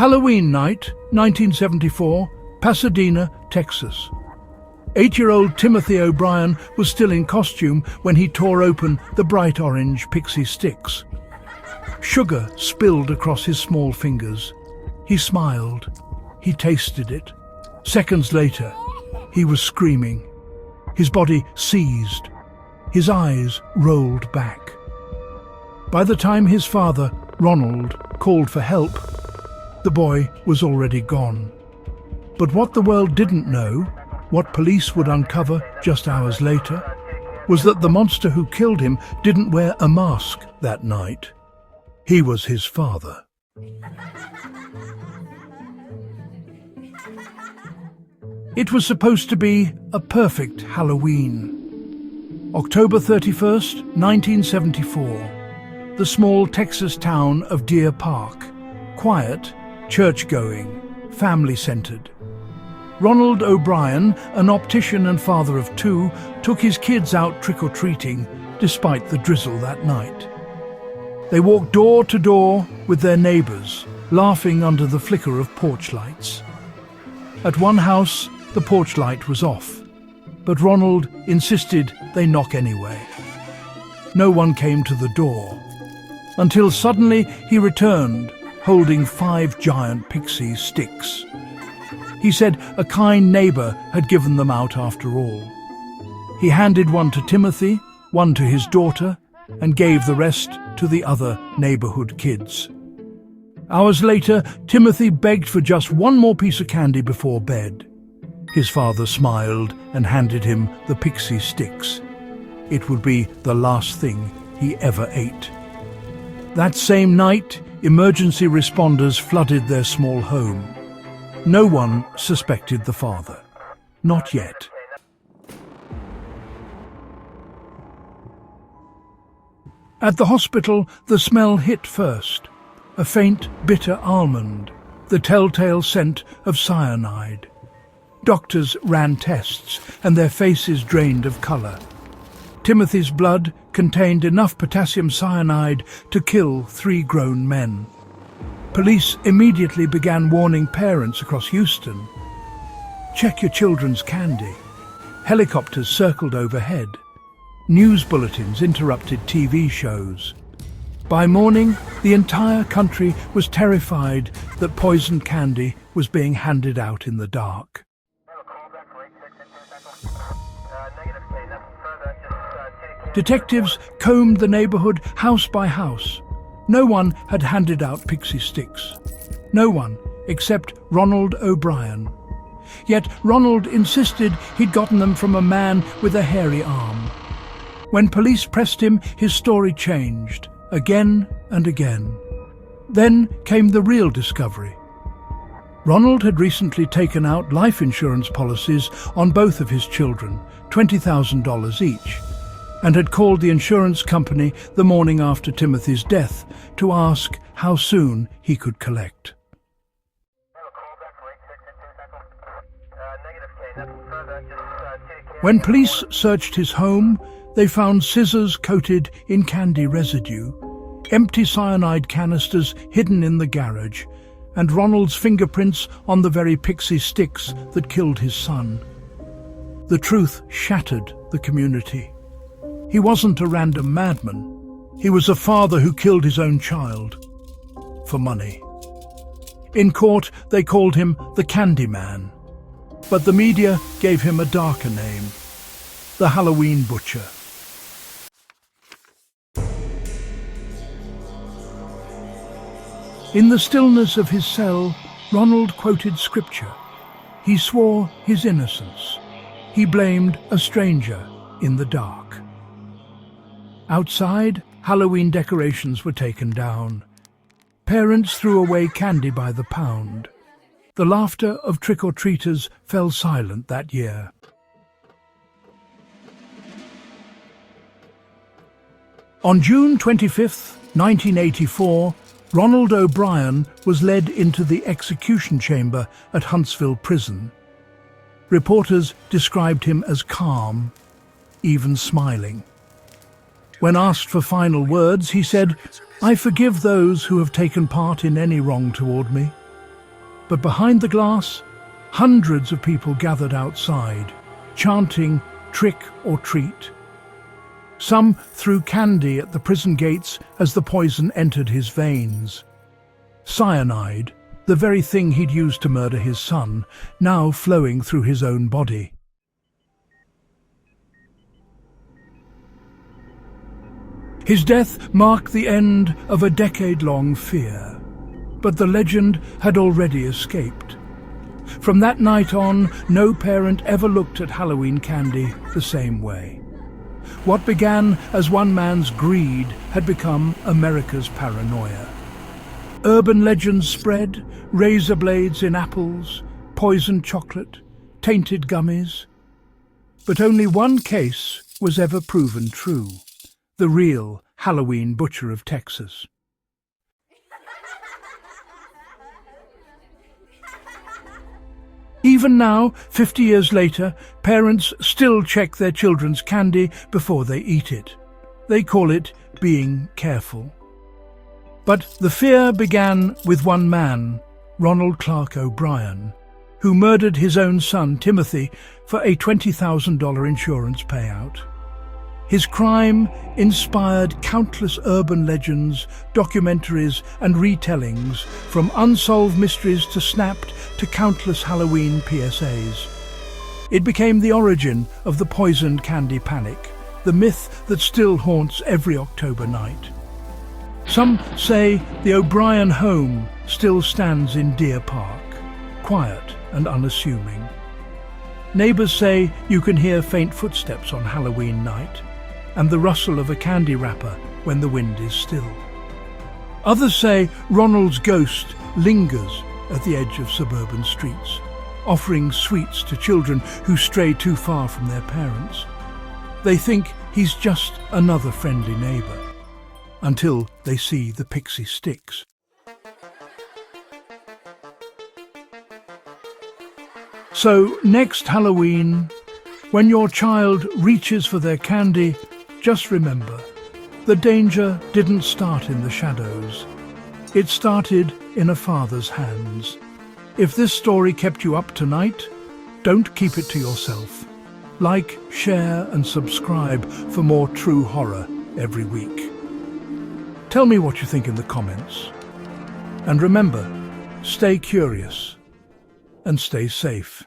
Halloween night, 1974, Pasadena, Texas. 8-year-old Timothy O'Bryan was still in costume when he tore open the bright orange Pixy Stix. Sugar spilled across his small fingers. He smiled. He tasted it. Seconds later, he was screaming. His body seized. His eyes rolled back. By the time his father, Ronald, called for help, the boy was already gone. But what the world didn't know, what police would uncover just hours later, was that the monster who killed him didn't wear a mask that night. He was his father. It was supposed to be a perfect Halloween. October 31st, 1974. The small Texas town of Deer Park. Quiet, church-going, family-centered. Ronald O'Bryan, an optician and father of 2, took his kids out trick-or-treating despite the drizzle that night. They walked door to door with their neighbors, laughing under the flicker of porch lights. At one house, the porch light was off, but Ronald insisted they knock anyway. No one came to the door, until suddenly he returned, holding 5 giant Pixy Stix. He said a kind neighbor had given them out after all. He handed one to Timothy, one to his daughter, and gave the rest to the other neighborhood kids. Hours later, Timothy begged for just one more piece of candy before bed. His father smiled and handed him the Pixy Stix. It would be the last thing he ever ate. That same night, emergency responders flooded their small home. No one suspected the father. Not yet. At the hospital, the smell hit first. A faint, bitter almond, the telltale scent of cyanide. Doctors ran tests, and their faces drained of color. Timothy's blood contained enough potassium cyanide to kill 3 grown men. Police immediately began warning parents across Houston. Check your children's candy. Helicopters circled overhead. News bulletins interrupted TV shows. By morning, the entire country was terrified that poisoned candy was being handed out in the dark. Detectives combed the neighborhood house by house. No one had handed out Pixy Stix. No one except Ronald O'Bryan. Yet Ronald insisted he'd gotten them from a man with a hairy arm. When police pressed him, his story changed, again and again. Then came the real discovery. Ronald had recently taken out life insurance policies on both of his children, $20,000 each, and had called the insurance company the morning after Timothy's death to ask how soon he could collect. When police searched his home, they found scissors coated in candy residue, empty cyanide canisters hidden in the garage, and Ronald's fingerprints on the very Pixy Stix that killed his son. The truth shattered the community. He wasn't a random madman. He was a father who killed his own child for money. In court, they called him the Candy Man, but the media gave him a darker name, the Halloween Butcher. In the stillness of his cell, Ronald quoted scripture. He swore his innocence. He blamed a stranger in the dark. Outside, Halloween decorations were taken down. Parents threw away candy by the pound. The laughter of trick-or-treaters fell silent that year. On June 25, 1984, Ronald O'Bryan was led into the execution chamber at Huntsville Prison. Reporters described him as calm, even smiling. When asked for final words, he said, "I forgive those who have taken part in any wrong toward me. But behind the glass, hundreds of people gathered outside, chanting trick or treat. Some threw candy at the prison gates as the poison entered his veins. Cyanide, the very thing he'd used to murder his son, now flowing through his own body. His death marked the end of a decade-long fear, but the legend had already escaped. From that night on, no parent ever looked at Halloween candy the same way. What began as one man's greed had become America's paranoia. Urban legends spread, razor blades in apples, poisoned chocolate, tainted gummies. But only one case was ever proven true: the real Halloween Butcher of Texas. Even now, 50 years later, parents still check their children's candy before they eat it. They call it being careful. But the fear began with one man, Ronald O'Bryan, who murdered his own son, Timothy, for a $20,000 insurance payout. His crime inspired countless urban legends, documentaries and retellings, from Unsolved Mysteries to Snapped to countless Halloween PSAs. It became the origin of the poisoned candy panic, the myth that still haunts every October night. Some say the O'Bryan home still stands in Deer Park, quiet and unassuming. Neighbors say you can hear faint footsteps on Halloween night, and the rustle of a candy wrapper when the wind is still. Others say Ronald's ghost lingers at the edge of suburban streets, offering sweets to children who stray too far from their parents. They think he's just another friendly neighbor, until they see the Pixy Stix. So next Halloween, when your child reaches for their candy, just remember, the danger didn't start in the shadows. It started in a father's hands. If this story kept you up tonight, don't keep it to yourself. Like, share and subscribe for more true horror every week. Tell me what you think in the comments. And remember, stay curious and stay safe.